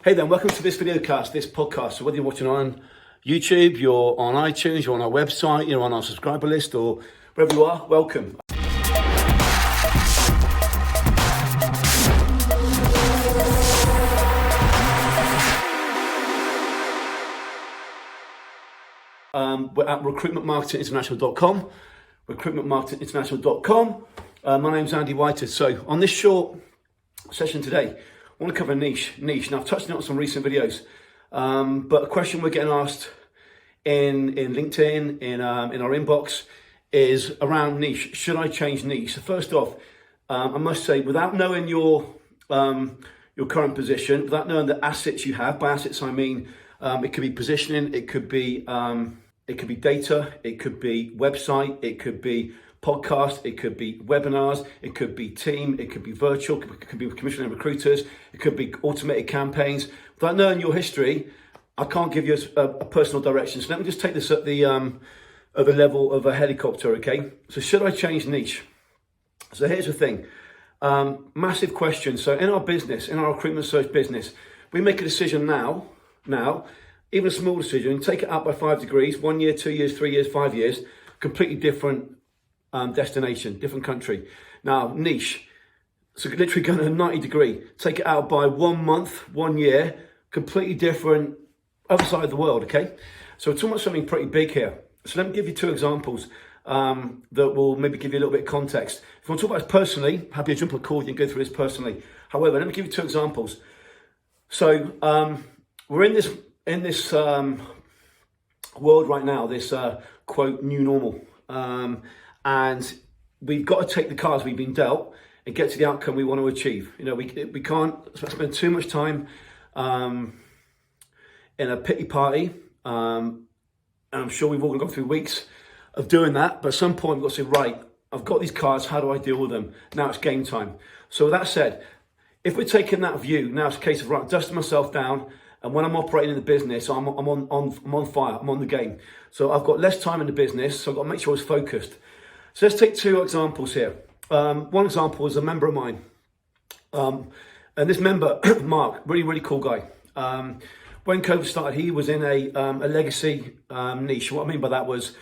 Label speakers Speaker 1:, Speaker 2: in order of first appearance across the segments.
Speaker 1: Hey then, welcome to this videocast, this podcast. So whether you're watching on YouTube, you're on iTunes, you're on our website, you're on our subscriber list, or wherever you are, welcome. We're at recruitmentmarketinginternational.com, recruitmentmarketinginternational.com. My name's Andy Whitehead. So on this short session today, I want to cover niche. Now I've touched on it on some recent videos, but a question we're getting asked in LinkedIn, in our inbox, is around niche. Should I change niche? So first off, I must say, without knowing your current position, without knowing the assets you have, by assets I mean it could be positioning, it could be data, it could be website, it could be podcast, it could be webinars, it could be team, it could be virtual, it could be commissioning recruiters, it could be automated campaigns. Without knowing your history, I can't give you a personal direction. So let me just take this at the level of a helicopter, okay? So should I change niche? So here's the thing, massive question. So in our business, in our recruitment search business, we make a decision now, even a small decision, take it out by 5 degrees, 1 year, 2 years, 3 years, 5 years, completely different destination, different country. Now, niche, so literally going a 90 degree, take it out by 1 month, 1 year, completely different, other side of the world, okay? So we're talking about something pretty big here. So let me give you 2 examples that will maybe give you a little bit of context. If you want to talk about this personally, happy to jump on a call, you can go through this personally. However, let me give you 2 examples. So we're in this world right now, this quote, new normal. And we've got to take the cards we've been dealt and get to the outcome we want to achieve. You know, we can't spend too much time in a pity party. And I'm sure we've all gone through weeks of doing that. But at some point, we've got to say, right, I've got these cards. How do I deal with them? Now it's game time. So with that said, if we're taking that view, now it's a case of, right, dusting myself down. And when I'm operating in the business, I'm on fire. I'm on the game. So I've got less time in the business. So I've got to make sure it's focused. So let's take 2 examples here. One example is a member of mine. And this member, Mark, really cool guy. When COVID started, he was in a legacy niche. What I mean by that was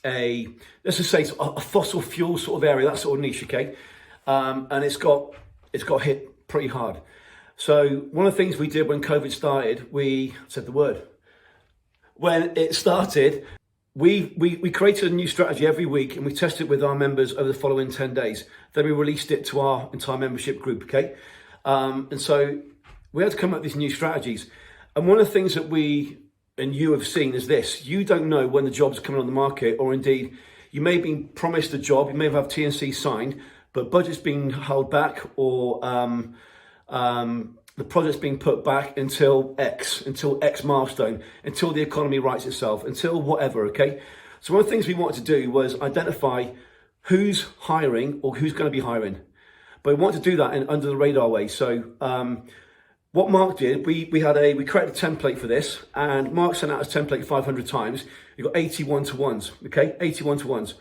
Speaker 1: let's just say a fossil fuel sort of area, that sort of niche, okay? And it's got hit pretty hard. So one of the things we did when COVID started, we said the word. When it started, we created a new strategy every week and we tested it with our members over the following 10 days. Then we released it to our entire membership group, okay? And so we had to come up with these new strategies. And one of the things that we and you have seen is this: you don't know when the job's coming on the market, or indeed, you may have been promised a job, you may have T&C signed, but budget's being held back, or the project's being put back until X milestone, until the economy rights itself, until whatever, okay? So one of the things we wanted to do was identify who's hiring or who's going to be hiring. But we wanted to do that in under the radar way. So what Mark did, we created a template for this, and Mark sent out his template 500 times. We got 80 one-to-ones, okay? 80 one-to-ones.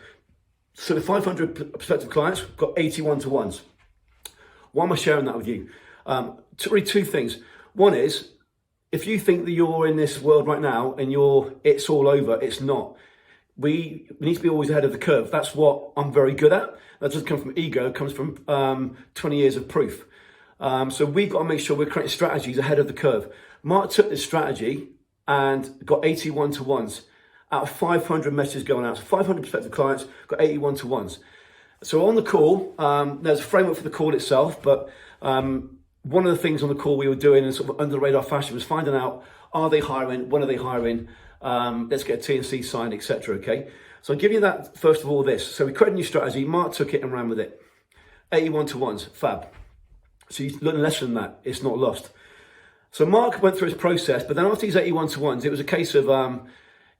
Speaker 1: So the 500 prospective clients got 80 one-to-ones. Why am I sharing that with you? Really 2 things. One is, if you think that you're in this world right now and it's all over, it's not. We need to be always ahead of the curve. That's what I'm very good at. That doesn't come from ego, it comes from 20 years of proof. So we've got to make sure we're creating strategies ahead of the curve. Mark took this strategy and got 80 one-to-ones out of 500 messages going out. So 500 prospective clients got 80 one-to-ones. So on the call, there's a framework for the call itself, but one of the things on the call we were doing in sort of under the radar fashion was finding out, are they hiring? When are they hiring? Let's get a T&C signed, etc. Okay. So I'll give you that first of all. This. So we created a new strategy. Mark took it and ran with it. 80 one-to-ones, fab. So you learn a lesson from that. It's not lost. So Mark went through his process, but then after these 80 one-to-ones, it was a case of,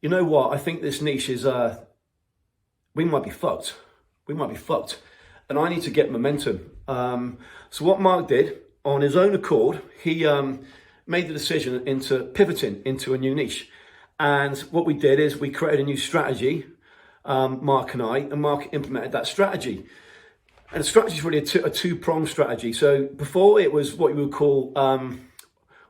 Speaker 1: you know what? I think this niche is, we might be fucked. And I need to get momentum. So what Mark did, on his own accord, he made the decision into pivoting into a new niche. And what we did is we created a new strategy, Mark and I, and Mark implemented that strategy. And the strategy is really a two-pronged strategy. So before, it was what you would call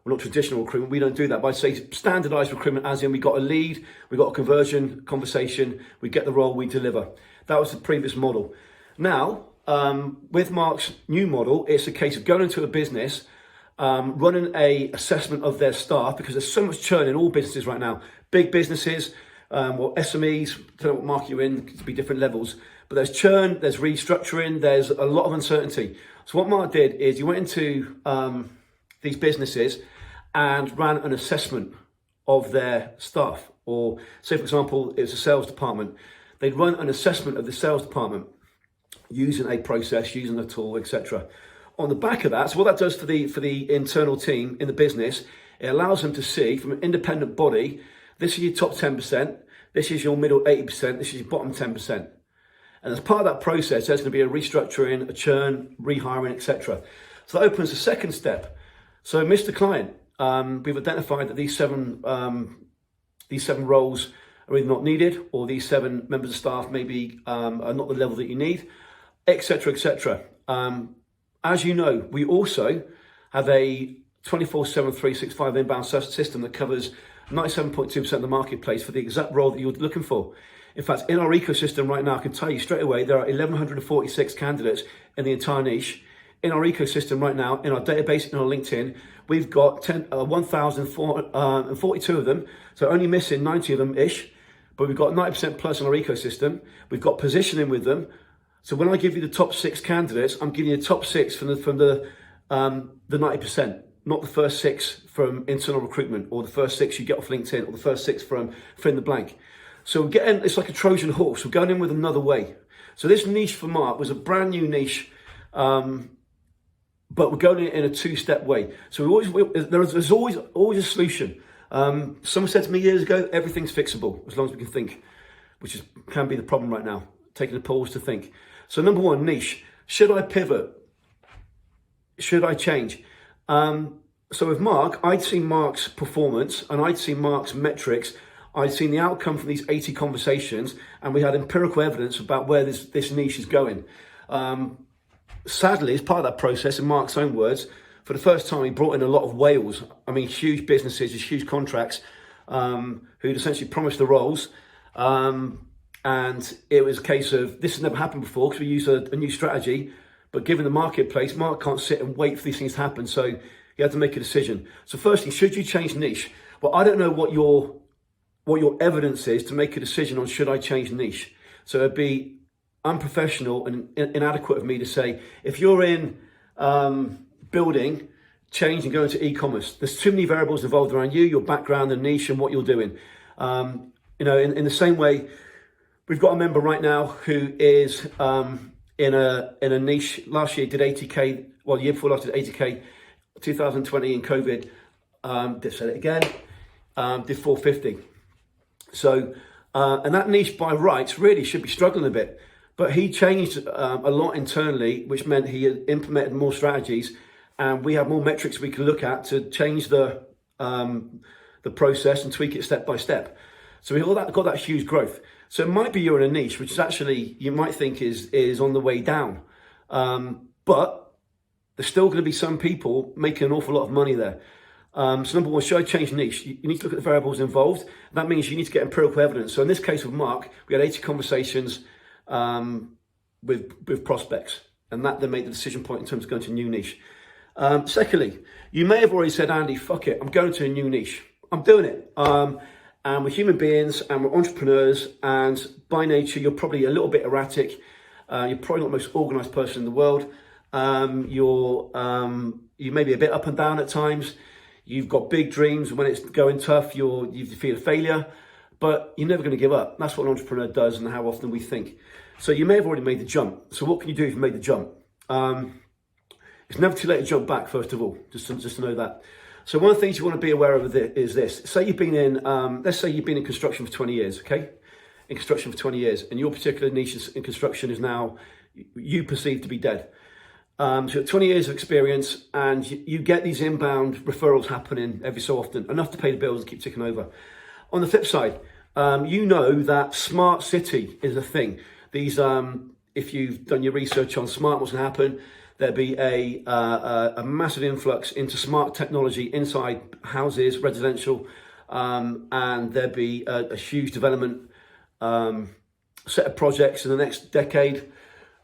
Speaker 1: We're not traditional recruitment. We don't do that. But I say standardized recruitment, as in we got a lead, we got a conversion conversation, we get the role, we deliver. That was the previous model. Now, with Mark's new model, it's a case of going into a business, running a assessment of their staff, because there's so much churn in all businesses right now. Big businesses, or SMEs, don't know what market you're in, it could be different levels, but there's churn, there's restructuring, there's a lot of uncertainty. So what Mark did is he went into these businesses and ran an assessment of their staff. Or say, for example, it was a sales department. They'd run an assessment of the sales department using a process, using a tool, etc. On the back of that, so what that does for the internal team in the business, it allows them to see from an independent body, this is your top 10%, this is your middle 80%, this is your bottom 10%. And as part of that process, there's going to be a restructuring, a churn, rehiring, etc. So that opens the second step. So, Mr. Client, we've identified that these seven roles are either not needed, or these 7 members of staff maybe are not the level that you need, etc., etc. As you know, we also have a 24/7, 365 inbound system that covers 97.2% of the marketplace for the exact role that you're looking for. In fact, in our ecosystem right now, I can tell you straight away, there are 1,146 candidates in the entire niche. In our ecosystem right now, in our database, in our LinkedIn, we've got 1,442 of them, so only missing 90 of them-ish, but we've got 90% plus in our ecosystem. We've got positioning with them. So when I give you the top 6 candidates, I'm giving you the top 6 from the 90%, not the first 6 from internal recruitment, or the first 6 you get off LinkedIn, or the first 6 from fill in the blank. So we're getting, it's like a Trojan horse. We're going in with another way. So this niche for Mark was a brand new niche, but we're going in a 2-step way. So there's always a solution. Someone said to me years ago, everything's fixable as long as we can think, which can be the problem right now, taking a pause to think. So number 1, niche. Should I pivot? Should I change? So with Mark, I'd seen Mark's performance and I'd seen Mark's metrics. I'd seen the outcome from these 80 conversations, and we had empirical evidence about where this niche is going. Sadly, as part of that process, in Mark's own words, for the first time, he brought in a lot of whales. I mean, huge businesses, huge contracts, who'd essentially promised the roles. And it was a case of, this has never happened before because we used a new strategy, but given the marketplace, Mark can't sit and wait for these things to happen. So he had to make a decision. So firstly, should you change niche? Well, I don't know what your evidence is to make a decision on should I change niche. So it'd be unprofessional and inadequate of me to say, if you're in building, change and go into e-commerce. There's too many variables involved around you, your background, the niche, and what you're doing. In the same way, we've got a member right now who is in a niche. Last year did 80K, well, the year before last did 80K, 2020 in COVID, did 450. So, and that niche by rights really should be struggling a bit, but he changed a lot internally, which meant he had implemented more strategies, and we have more metrics we can look at to change the process and tweak it step by step. So we got that huge growth. So it might be you're in a niche, which is actually, you might think is on the way down, but there's still going to be some people making an awful lot of money there. So number 1, should I change niche? You need to look at the variables involved. That means you need to get empirical evidence. So in this case with Mark, we had 80 conversations with prospects, and that then made the decision point in terms of going to a new niche. Secondly, you may have already said, Andy, fuck it, I'm going to a new niche. I'm doing it. And we're human beings and we're entrepreneurs, and by nature, you're probably a little bit erratic. You're probably not the most organized person in the world. You may be a bit up and down at times. You've got big dreams, and when it's going tough, you feel a failure, but you're never going to give up. That's what an entrepreneur does, and how often we think. So you may have already made the jump. So what can you do if you made the jump? It's never too late to jump back, first of all, just to know that. So one of the things you want to be aware of is this. Say you've been in, let's say you've been in construction for 20 years, okay? In construction for 20 years, and your particular niche in construction is now, you perceive to be dead. So you have 20 years of experience, and you get these inbound referrals happening every so often, enough to pay the bills and keep ticking over. On the flip side, you know that smart city is a thing. These, if you've done your research on smart, what's going to happen? There'd be a massive influx into smart technology inside houses, residential, and there'd be a huge development set of projects in the next decade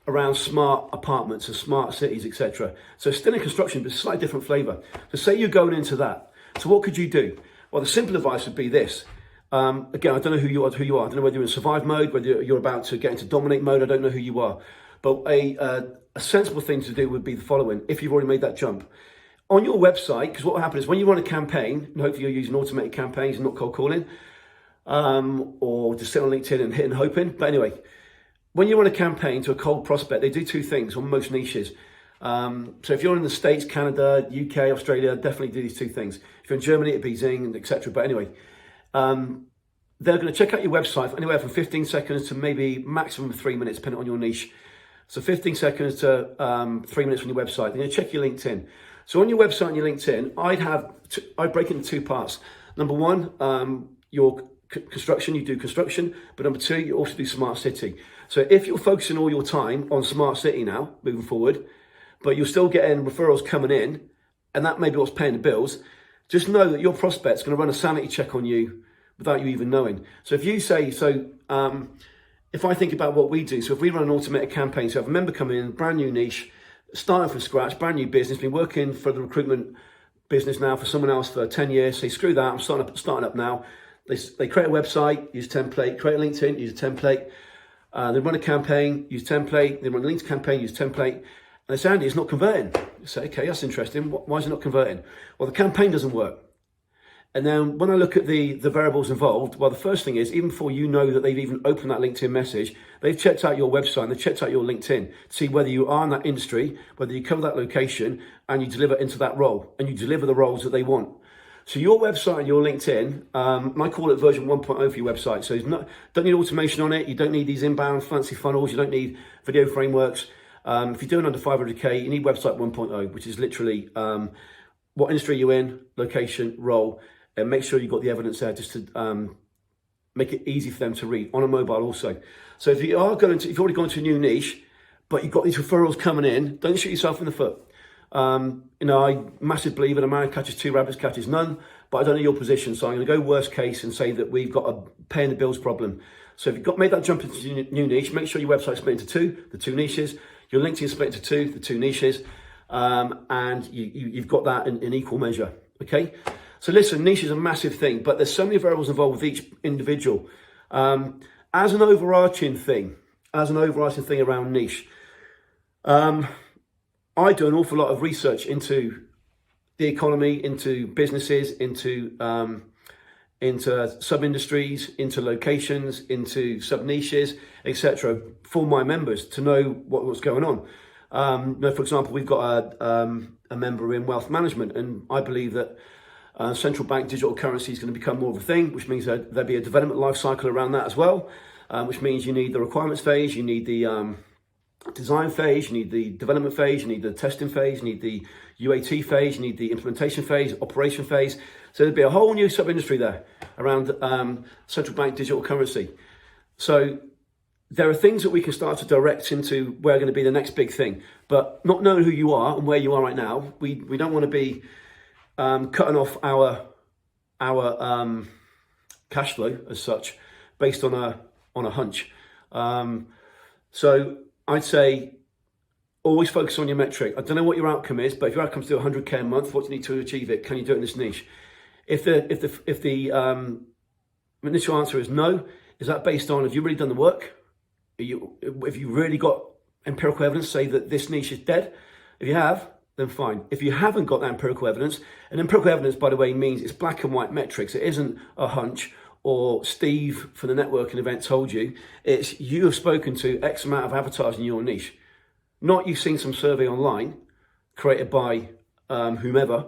Speaker 1: around smart apartments and smart cities, etc. So still in construction, but slightly different flavour. So say you're going into that. So what could you do? Well, the simple advice would be this. Again, I don't know who you are. I don't know whether you're in survive mode, whether you're about to get into dominate mode. I don't know who you are. But a sensible thing to do would be the following, if you've already made that jump. On your website, because what will happen is when you run a campaign, and hopefully you're using automated campaigns and not cold calling, or just sit on LinkedIn and hitting hoping. But anyway, when you run a campaign to a cold prospect, they do two things on most niches. So if you're in the States, Canada, UK, Australia, definitely do these two things. If you're in Germany, it'd be Zing, etc. But anyway, they're going to check out your website for anywhere from 15 seconds to maybe maximum 3 minutes, depending on your niche. So 15 seconds to 3 minutes on your website. They're going to check your LinkedIn. So on your website and your LinkedIn, I'd break it into two parts. Number one, your construction, you do construction, but number two, you also do smart city. So if you're focusing all your time on smart city now, moving forward, but you're still getting referrals coming in, and that may be what's paying the bills, just know that your prospect's going to run a sanity check on you without you even knowing. So if you say, if I think about what we do, so if we run an automated campaign, so if a member coming in, brand new niche, starting from scratch, brand new business, been working for the recruitment business now for someone else for 10 years, say, screw that, I'm starting up now. They create a website, use a template, create a LinkedIn, use a template. They run a campaign, use template. They run a LinkedIn campaign, use template. And they say, Andy, it's not converting. You say, okay, that's interesting. Why is it not converting? Well, the campaign doesn't work. And then when I look at the variables involved, well, the first thing is, even before you know that they've even opened that LinkedIn message, they've checked out your website and they've checked out your LinkedIn to see whether you are in that industry, whether you cover that location and you deliver into that role and you deliver the roles that they want. So your website and your LinkedIn, I call it version 1.0 for your website. So don't need automation on it. You don't need these inbound fancy funnels. You don't need video frameworks. If you're doing under 500K, you need website 1.0, which is literally what industry you're in, location, role, and make sure you've got the evidence there just to make it easy for them to read on a mobile also. So if you've already gone to a new niche, but you've got these referrals coming in, don't shoot yourself in the foot. I massive believer in a man catches two rabbits, catches none, but I don't know your position. So I'm going to go worst case and say that we've got a paying the bills problem. So if you've made that jump into your new niche, make sure your website's split into two, the two niches, your LinkedIn split into two, the two niches, and you've got that in equal measure. Okay. So listen, niche is a massive thing, but there's so many variables involved with each individual. As an overarching thing around niche, I do an awful lot of research into the economy, into businesses, into sub-industries, into locations, into sub-niches, etc. for my members to know what's going on. For example, we've got a member in wealth management, and I believe that central bank digital currency is going to become more of a thing, which means that there'll be a development life cycle around that as well, which means you need the requirements phase, you need the design phase, you need the development phase, you need the testing phase, you need the UAT phase, you need the implementation phase, operation phase. So there'll be a whole new sub-industry there around central bank digital currency. So there are things that we can start to direct into where going to be the next big thing, but not knowing who you are and where you are right now, we don't want to be cutting off our cash flow as such based on a hunch. So I'd say always focus on your metric. I don't know what your outcome is, but if your outcome is to 100K a month, what do you need to achieve it? Can you do it in this niche? If the initial answer is no, is that based on, have you really done the work? If you really got empirical evidence say that this niche is dead? If you have, then fine. If you haven't got that empirical evidence, and empirical evidence, by the way, means it's black and white metrics. It isn't a hunch or Steve from the networking event told you. It's you have spoken to X amount of avatars in your niche. Not you've seen some survey online created by whomever.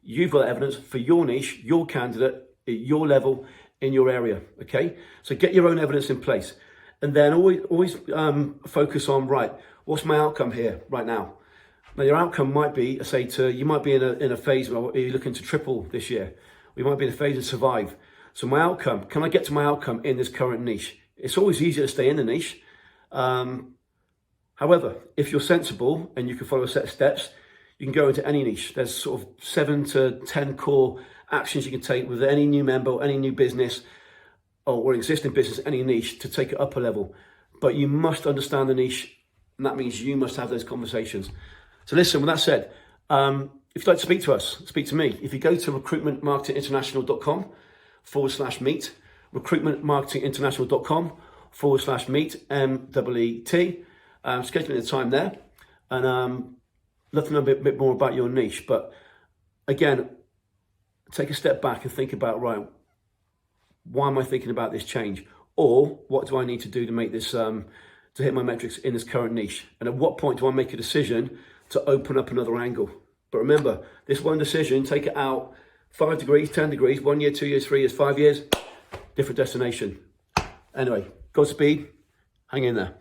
Speaker 1: You've got evidence for your niche, your candidate, at your level, in your area, okay? So get your own evidence in place. And then always focus on, right, what's my outcome here right now? Now your outcome might be, you might be in a phase where you're looking to triple this year. We might be in a phase of survive. So my outcome, can I get to my outcome in this current niche? It's always easier to stay in the niche. However, if you're sensible and you can follow a set of steps, you can go into any niche. There's sort of 7 to 10 core actions you can take with any new member, or any new business, or existing business, any niche, to take it up a level. But you must understand the niche, and that means you must have those conversations. So listen, with that said, if you'd like to speak to us, speak to me. If you go to recruitmentmarketinginternational.com/meet, recruitmentmarketinginternational.com/meet, MEET, scheduling the time there, and love to know a bit more about your niche. But again, take a step back and think about, right, why am I thinking about this change? Or what do I need to do to make this, to hit my metrics in this current niche? And at what point do I make a decision to open up another angle? But remember, this one decision, take it out 5 degrees, 10 degrees, 1 year, 2 years, 3 years, 5 years, different destination. Anyway, Godspeed, hang in there.